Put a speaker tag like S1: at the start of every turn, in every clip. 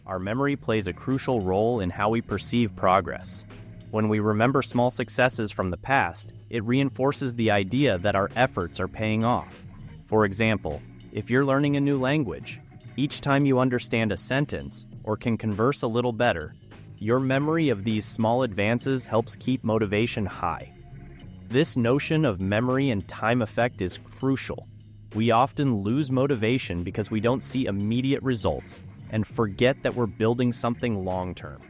S1: our memory plays a crucial role in how we perceive progress. When we remember small successes from the past, it reinforces the idea that our efforts are paying off. For example, if you're learning a new language, each time you understand a sentence or can converse a little better, your memory of these small advances helps keep motivation high. This notion of memory and time effect is crucial. We often lose motivation because we don't see immediate results and forget that we're building something long-term.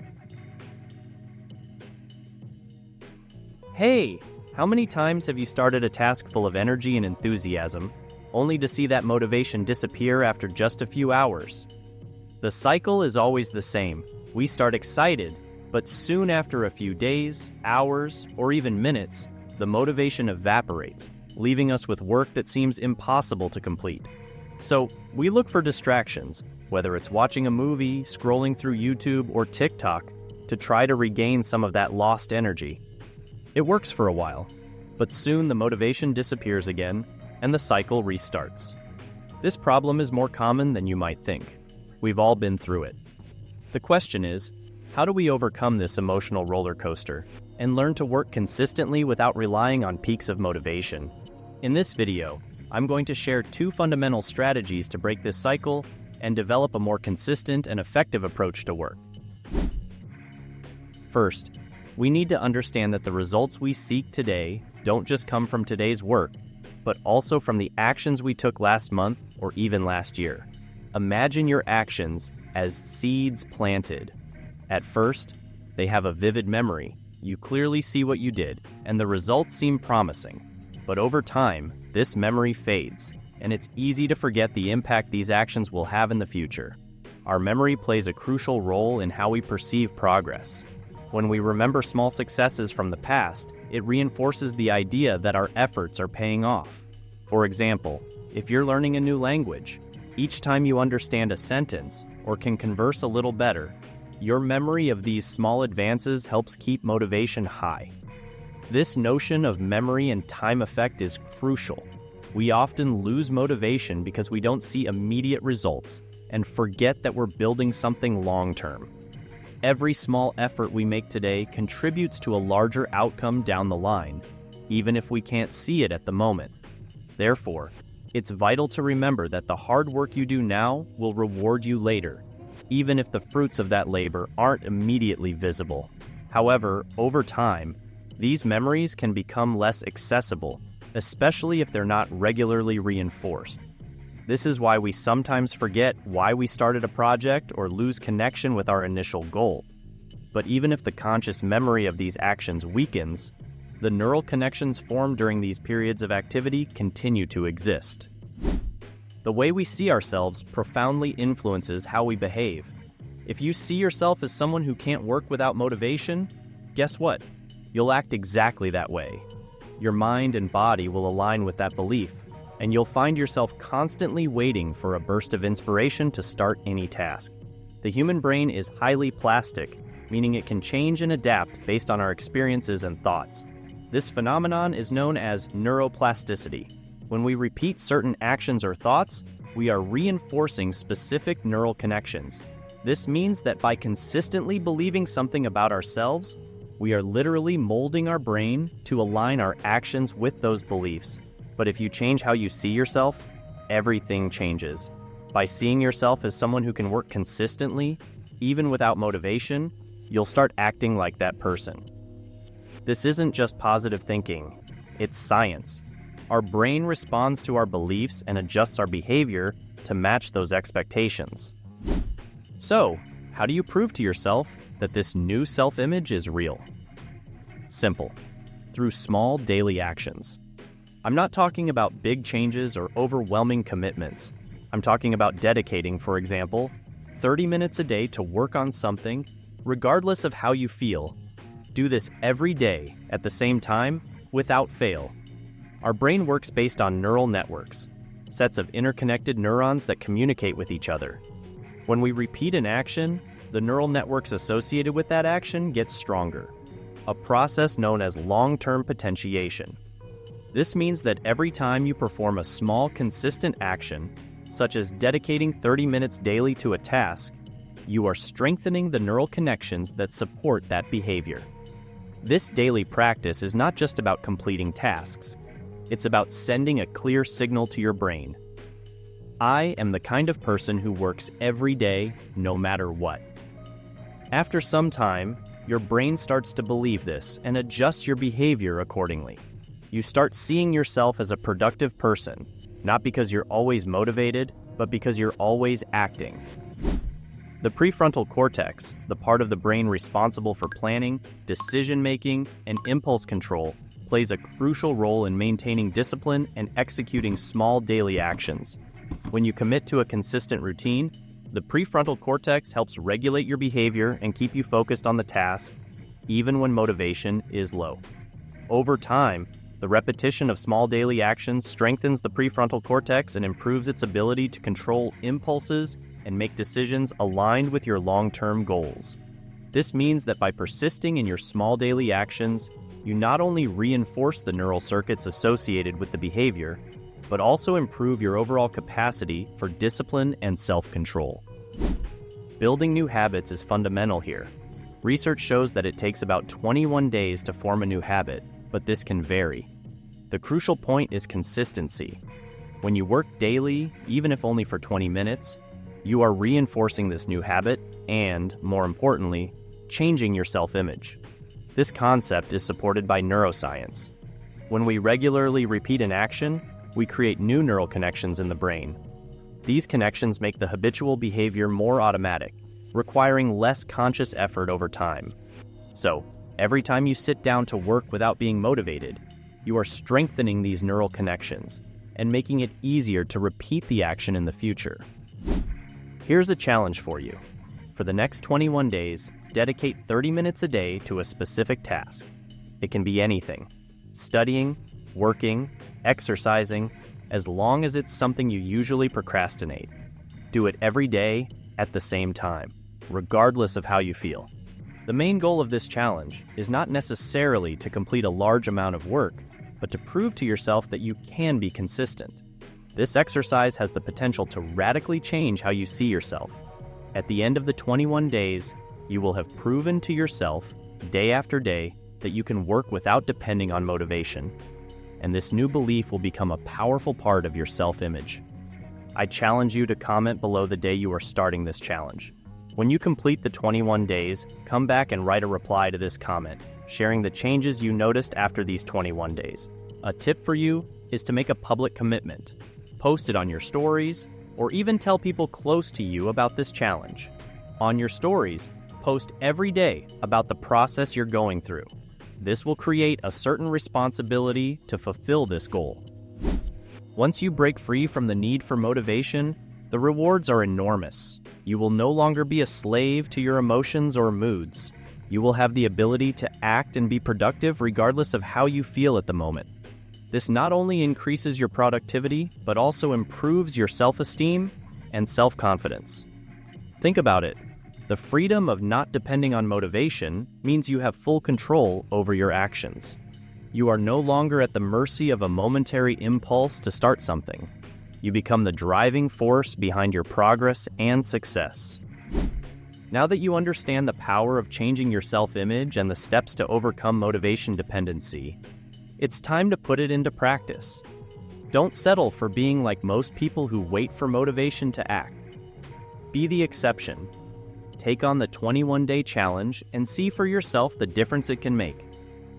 S1: Hey, how many times have you started a task full of energy and enthusiasm, only to see that motivation disappear after just a few hours? The cycle is always the same. We start excited, but soon after a few days, hours, or even minutes, the motivation evaporates, leaving us with work that seems impossible to complete. So, we look for distractions, whether it's watching a movie, scrolling through YouTube, or TikTok, to try to regain some of that lost energy. It works for a while, but soon the motivation disappears again, and the cycle restarts. This problem is more common than you might think. We've all been through it. The question is, how do we overcome this emotional roller coaster and learn to work consistently without relying on peaks of motivation? In this video, I'm going to share 2 fundamental strategies to break this cycle and develop a more consistent and effective approach to work. First, we need to understand that the results we seek today don't just come from today's work, but also from the actions we took last month or even last year. Imagine your actions as seeds planted. At first, they have a vivid memory. You clearly see what you did, and the results seem promising. But over time, this memory fades, and it's easy to forget the impact these actions will have in the future. Our memory plays a crucial role in how we perceive progress. When we remember small successes from the past, it reinforces the idea that our efforts are paying off. For example, if you're learning a new language, each time you understand a sentence or can converse a little better, your memory of these small advances helps keep motivation high. This notion of memory and time effect is crucial. We often lose motivation because we don't see immediate results and forget that we're building something long-term. Every small effort we make today contributes to a larger outcome down the line, even if we can't see it at the moment. Therefore, it's vital to remember that the hard work you do now will reward you later, even if the fruits of that labor aren't immediately visible. However, over time, these memories can become less accessible, especially if they're not regularly reinforced. This is why we sometimes forget why we started a project or lose connection with our initial goal. But even if the conscious memory of these actions weakens, the neural connections formed during these periods of activity continue to exist. The way we see ourselves profoundly influences how we behave. If you see yourself as someone who can't work without motivation, guess what? You'll act exactly that way. Your mind and body will align with that belief, and you'll find yourself constantly waiting for a burst of inspiration to start any task. The human brain is highly plastic, meaning it can change and adapt based on our experiences and thoughts. This phenomenon is known as neuroplasticity. When we repeat certain actions or thoughts, we are reinforcing specific neural connections. This means that by consistently believing something about ourselves, we are literally molding our brain to align our actions with those beliefs. But if you change how you see yourself, everything changes. By seeing yourself as someone who can work consistently, even without motivation, you'll start acting like that person. This isn't just positive thinking, it's science. Our brain responds to our beliefs and adjusts our behavior to match those expectations. So, how do you prove to yourself that this new self-image is real? Simple. Through small daily actions. I'm not talking about big changes or overwhelming commitments. I'm talking about dedicating, for example, 30 minutes a day to work on something, regardless of how you feel. Do this every day at the same time, without fail. Our brain works based on neural networks, sets of interconnected neurons that communicate with each other. When we repeat an action, the neural networks associated with that action get stronger, a process known as long-term potentiation. This means that every time you perform a small, consistent action, such as dedicating 30 minutes daily to a task, you are strengthening the neural connections that support that behavior. This daily practice is not just about completing tasks. It's about sending a clear signal to your brain. I am the kind of person who works every day, no matter what. After some time, your brain starts to believe this and adjusts your behavior accordingly. You start seeing yourself as a productive person, not because you're always motivated, but because you're always acting. The prefrontal cortex, the part of the brain responsible for planning, decision-making, and impulse control, plays a crucial role in maintaining discipline and executing small daily actions. When you commit to a consistent routine, the prefrontal cortex helps regulate your behavior and keep you focused on the task, even when motivation is low. Over time, the repetition of small daily actions strengthens the prefrontal cortex and improves its ability to control impulses and make decisions aligned with your long-term goals. This means that by persisting in your small daily actions, you not only reinforce the neural circuits associated with the behavior, but also improve your overall capacity for discipline and self-control. Building new habits is fundamental here. Research shows that it takes about 21 days to form a new habit, but this can vary. The crucial point is consistency. When you work daily, even if only for 20 minutes, you are reinforcing this new habit and, more importantly, changing your self-image. This concept is supported by neuroscience. When we regularly repeat an action, we create new neural connections in the brain. These connections make the habitual behavior more automatic, requiring less conscious effort over time. So, every time you sit down to work without being motivated, you are strengthening these neural connections and making it easier to repeat the action in the future. Here's a challenge for you. For the next 21 days, dedicate 30 minutes a day to a specific task. It can be anything: studying, working, exercising, as long as it's something you usually procrastinate. Do it every day at the same time, regardless of how you feel. The main goal of this challenge is not necessarily to complete a large amount of work, but to prove to yourself that you can be consistent. This exercise has the potential to radically change how you see yourself. At the end of the 21 days, you will have proven to yourself, day after day, that you can work without depending on motivation. And this new belief will become a powerful part of your self-image. I challenge you to comment below the day you are starting this challenge. When you complete the 21 days, come back and write a reply to this comment, sharing the changes you noticed after these 21 days. A tip for you is to make a public commitment. Post it on your stories, or even tell people close to you about this challenge. On your stories, post every day about the process you're going through. This will create a certain responsibility to fulfill this goal. Once you break free from the need for motivation, the rewards are enormous. You will no longer be a slave to your emotions or moods. You will have the ability to act and be productive regardless of how you feel at the moment. This not only increases your productivity, but also improves your self-esteem and self-confidence. Think about it. The freedom of not depending on motivation means you have full control over your actions. You are no longer at the mercy of a momentary impulse to start something. You become the driving force behind your progress and success. Now that you understand the power of changing your self-image and the steps to overcome motivation dependency, it's time to put it into practice. Don't settle for being like most people who wait for motivation to act. Be the exception. Take on the 21-day challenge and see for yourself the difference it can make.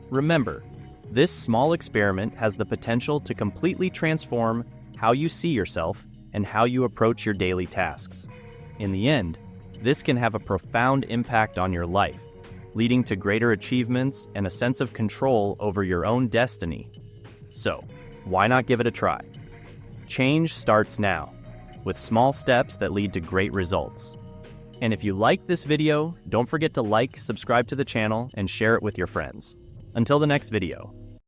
S1: Remember, this small experiment has the potential to completely transform how you see yourself and how you approach your daily tasks. In the end, this can have a profound impact on your life, leading to greater achievements and a sense of control over your own destiny. So, why not give it a try? Change starts now, with small steps that lead to great results. And if you liked this video, don't forget to like, subscribe to the channel, and share it with your friends. Until the next video.